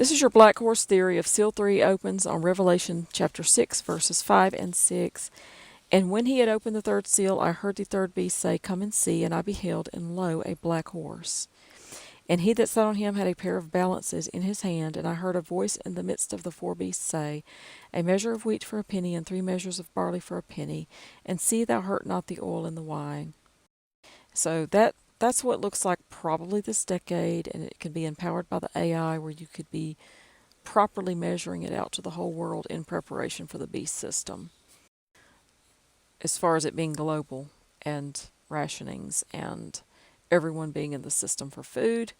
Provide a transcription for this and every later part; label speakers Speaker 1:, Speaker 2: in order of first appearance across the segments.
Speaker 1: This is your Black Horse Theory of Seal 3 opens on Revelation chapter 6, verses 5 and 6. And when he had opened the third seal, I heard the third beast say, Come and see. And I beheld, and lo, a black horse. And he that sat on him had a pair of balances in his hand. And I heard a voice in the midst of the four beasts say, A measure of wheat for a penny, and 3 measures of barley for a penny. And see thou hurt not the oil and the wine. So that's what it looks like probably this decade, and it can be empowered by the AI where you could be properly measuring it out to the whole world in preparation for the beast system, as far as it being global and rationings and everyone being in the system for food.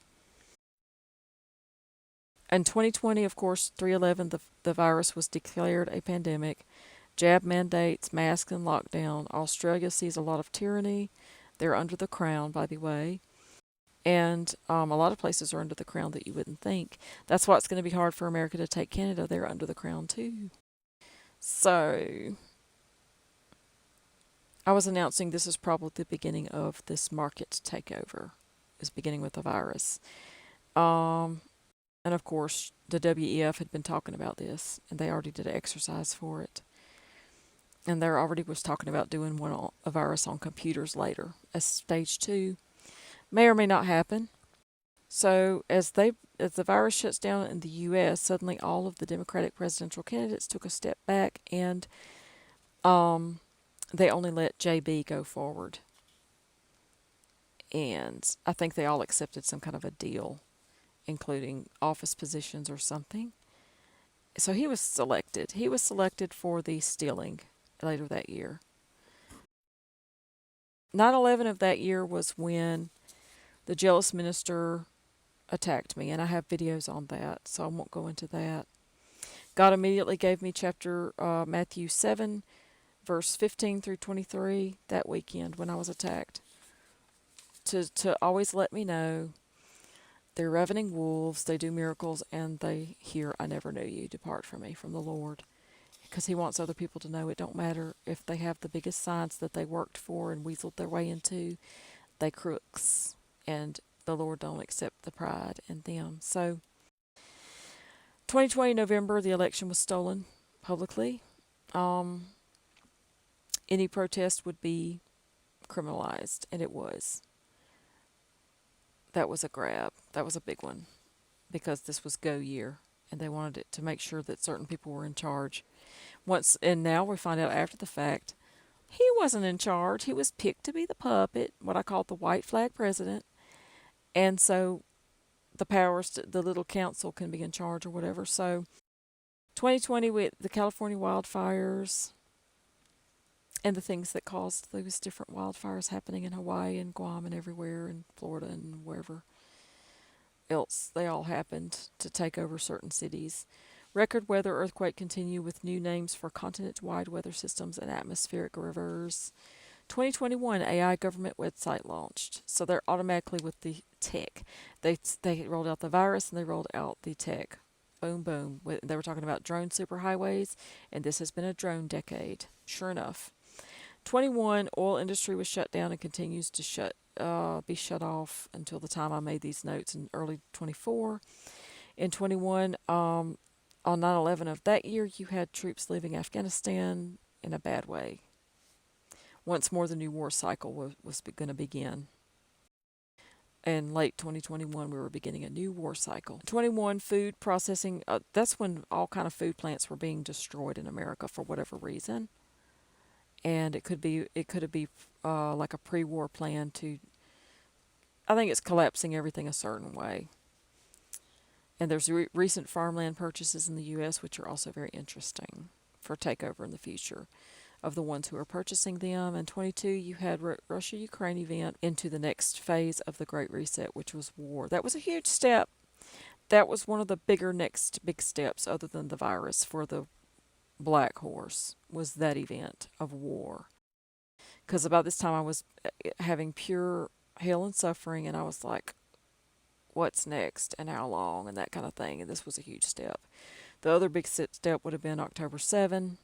Speaker 1: In 2020, of course, 311, the virus was declared a pandemic. Jab mandates, masks, and lockdown. Australia sees a lot of tyranny. They're under the crown, by the way. And a lot of places are under the crown that you wouldn't think. That's why it's going to be hard for America to take Canada. They're under the crown too. So I was announcing this is probably the beginning of this market takeover. Is beginning with the virus. And of course, the WEF had been talking about this, and they already did an exercise for it. And there already was talking about doing a virus on computers later as stage 2. May or may not happen. So as the virus shuts down in the U.S., suddenly all of the Democratic presidential candidates took a step back, and they only let JB go forward. And I think they all accepted some kind of a deal, including office positions or something. So he was selected. He was selected for the stealing later that year. 9/11 of that year was when the jealous minister attacked me, and I have videos on that, so I won't go into that. God immediately gave me chapter Matthew 7, verse 15 through 23 that weekend when I was attacked, to always let me know they're ravening wolves, they do miracles, and they hear, I never knew you, depart from me, from the Lord. Because he wants other people to know it don't matter if they have the biggest signs that they worked for and weaseled their way into, they crooks, and the Lord don't accept the pride in them. So 2020 November, the election was stolen publicly. Any protest would be criminalized, and it was. That was a grab. That was a big one, because this was go year, and they wanted it to make sure that certain people were in charge. And now we find out after the fact, he wasn't in charge. He was picked to be the puppet, what I call the white flag president. And so the powers, the little council can be in charge or whatever. So 2020 with the California wildfires and the things that caused those different wildfires happening in Hawaii and Guam and everywhere, and Florida and wherever else they all happened to take over certain cities. Record weather earthquake continue with new names for continent-wide weather systems and atmospheric rivers. 2021 AI government website launched. So they're automatically with the tech. They rolled out the virus and they rolled out the tech. Boom, boom. They were talking about drone superhighways, and this has been a drone decade. Sure enough. 21 oil industry was shut down and continues to be shut off until the time I made these notes in early 24. In 21, on 9/11 of that year, you had troops leaving Afghanistan in a bad way. Once more, the new war cycle was going to begin. In late 2021, we were beginning a new war cycle. 21, food processing. That's when all kind of food plants were being destroyed in America for whatever reason. And it could be like a pre-war plan to. I think it's collapsing everything a certain way. And there's recent farmland purchases in the U.S., which are also very interesting for takeover in the future of the ones who are purchasing them. And 22, you had Russia-Ukraine event into the next phase of the Great Reset, which was war. That was a huge step. That was one of the next big steps, other than the virus, for the Black Horse, was that event of war. Because about this time I was having pure hell and suffering, and I was like, what's next and how long and that kind of thing. And this was a huge step. The other big step would have been October 7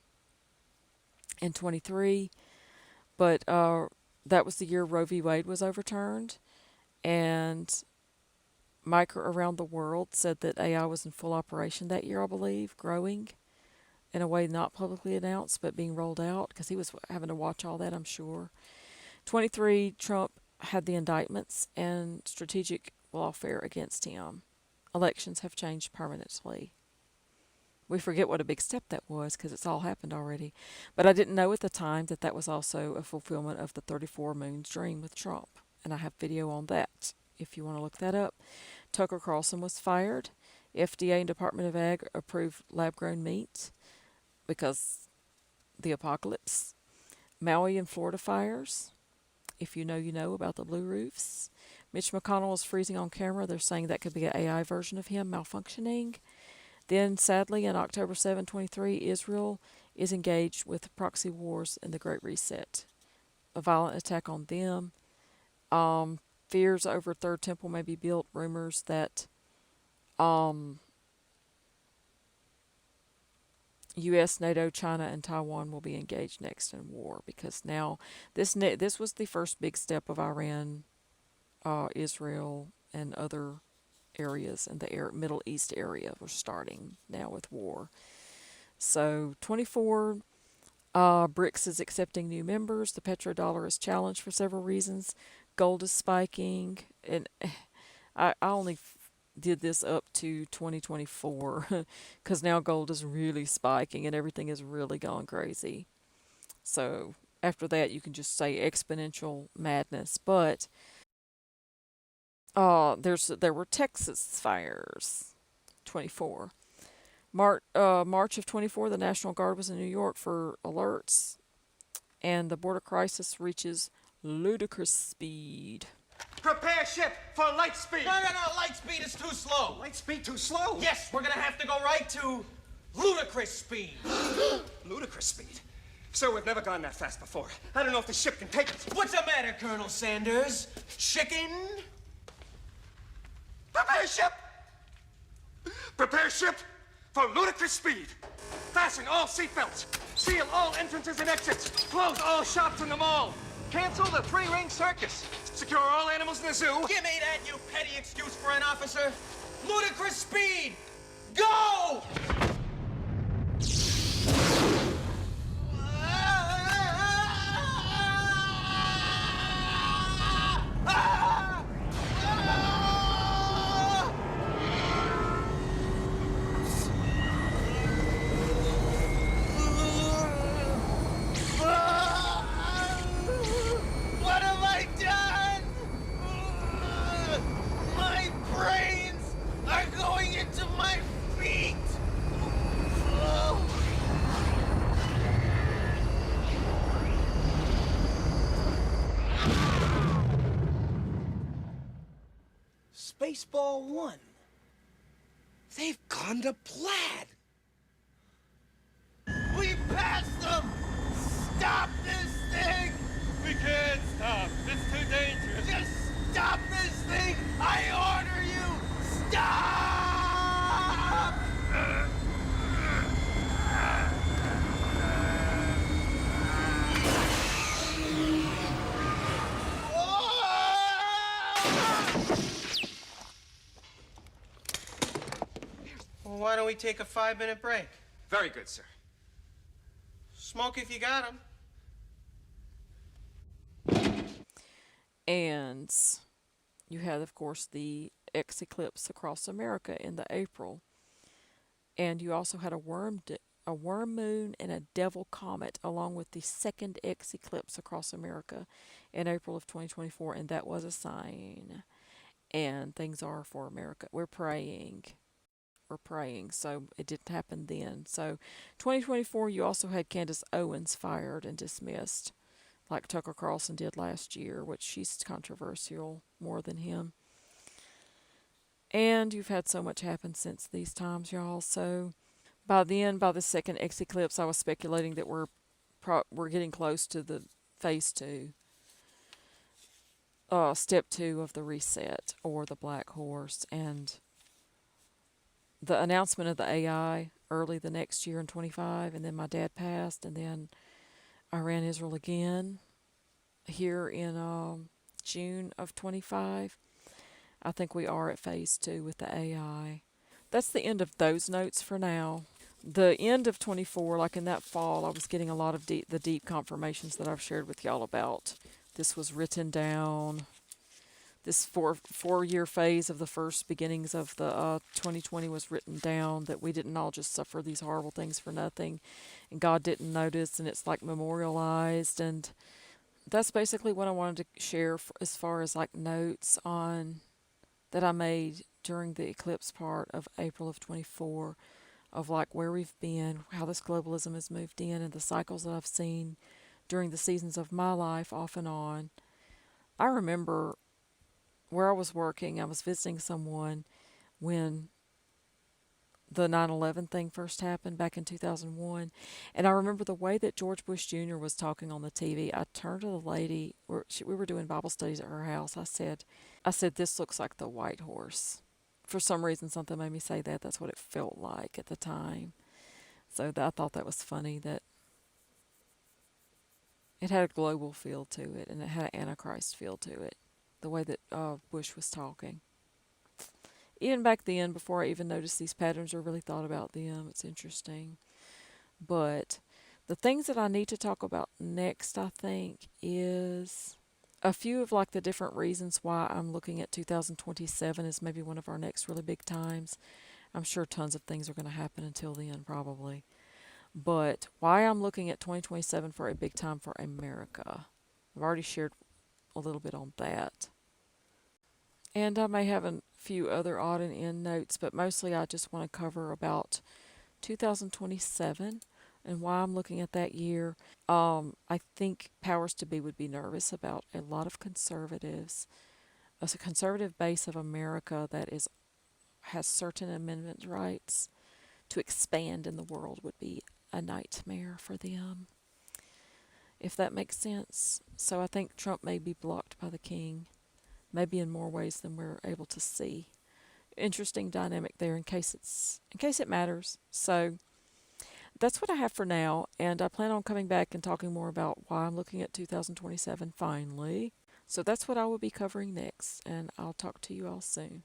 Speaker 1: and 23. But that was the year Roe v. Wade was overturned. And Micro Around the World said that AI was in full operation that year, I believe, growing in a way not publicly announced but being rolled out because he was having to watch all that, I'm sure. 23, Trump had the indictments and strategic lawfare against him. Elections have changed permanently. We forget what a big step that was because it's all happened already. But I didn't know at the time that that was also a fulfillment of the 34 Moons dream with Trump. And I have video on that if you want to look that up. Tucker Carlson was fired. FDA and Department of Ag approved lab grown meat because the apocalypse. Maui and Florida fires. If you know, you know about the blue roofs. Mitch McConnell is freezing on camera. They're saying that could be an AI version of him malfunctioning. Then, sadly, on October 7, 23, Israel is engaged with proxy wars in the Great Reset. A violent attack on them. Fears over Third Temple may be built. Rumors that U.S., NATO, China, and Taiwan will be engaged next in war because now this was the first big step of Iran, Israel, and other areas in the Middle East area. We're starting now with war. So 24, BRICS is accepting new members. The petrodollar is challenged for several reasons. Gold is spiking, and I only did this up to 2024 because now gold is really spiking and everything is really gone crazy. So after that, you can just say exponential madness. But there were Texas fires, 24. March of 24, the National Guard was in New York for alerts, and the border crisis reaches ludicrous speed.
Speaker 2: Prepare ship for light speed.
Speaker 3: No, light speed is too slow.
Speaker 2: Light speed too slow?
Speaker 3: Yes, we're gonna have to go right to ludicrous speed.
Speaker 2: Ludicrous speed? Sir, we've never gone that fast before. I don't know if the ship can take us.
Speaker 3: What's the matter, Colonel Sanders? Chicken?
Speaker 2: Prepare ship! Prepare ship for ludicrous speed. Fasten all seatbelts. Seal all entrances and exits. Close all shops in the mall. Cancel the three-ring circus. Secure all animals in the zoo.
Speaker 3: Give me that, you petty excuse for an officer. Ludicrous speed! Go! What have I done? My brains are going into my feet.
Speaker 2: Spaceball 1. They've gone to Plaid.
Speaker 3: We passed them! Stop this thing!
Speaker 4: We can't stop. It's too dangerous.
Speaker 3: Just stop this thing! I order you! Stop! Well, why don't we take a 5-minute break?
Speaker 2: Very good, sir.
Speaker 3: Smoke if you got 'em.
Speaker 1: And you had, of course, the X eclipse across America in the April. And you also had a worm moon and a devil comet along with the second X eclipse across America in April of 2024. And that was a sign. And things are for America. We're praying. So it didn't happen then. So 2024, you also had Candace Owens fired and dismissed, like Tucker Carlson did last year, which she's controversial more than him. And you've had so much happen since these times, y'all. So by the second X eclipse, I was speculating that we're getting close to the phase 2, step 2 of the reset or the black horse. And the announcement of the AI early the next year in 25, and then my dad passed, and then Iran Israel again here in June of 25. I think we are at phase 2 with the AI. That's the end of those notes for now. The end of 24, like in that fall, I was getting a lot of the deep confirmations that I've shared with y'all about. This was written down. This four-year phase of the first beginnings of the 2020 was written down, that we didn't all just suffer these horrible things for nothing, and God didn't notice, and it's like memorialized. And that's basically what I wanted to share as far as like notes on that I made during the eclipse part of April of 24, of like where we've been, how this globalism has moved in, and the cycles that I've seen during the seasons of my life off and on. I remember where I was working, I was visiting someone when the 9/11 thing first happened back in 2001. And I remember the way that George Bush Jr. was talking on the TV. I turned to the lady, we were doing Bible studies at her house. I said, this looks like the white horse. For some reason, something made me say that. That's what it felt like at the time. So I thought that was funny, that it had a global feel to it, and it had an Antichrist feel to it, the way that Bush was talking. Even back then, before I even noticed these patterns or really thought about them, it's interesting. But the things that I need to talk about next, I think, is a few of like the different reasons why I'm looking at 2027 as maybe one of our next really big times. I'm sure tons of things are going to happen until then, probably. But why I'm looking at 2027 for a big time for America. I've already shared a little bit on that. And I may have a few other odd and end notes, but mostly I just want to cover about 2027 and why I'm looking at that year. I think powers to be would be nervous about a lot of conservatives. A conservative base of America that has certain amendment rights to expand in the world would be a nightmare for them, if that makes sense. So I think Trump may be blocked by the king, maybe in more ways than we're able to see. Interesting dynamic there in case it matters. So that's what I have for now, and I plan on coming back and talking more about why I'm looking at 2027 finally. So that's what I will be covering next, and I'll talk to you all soon.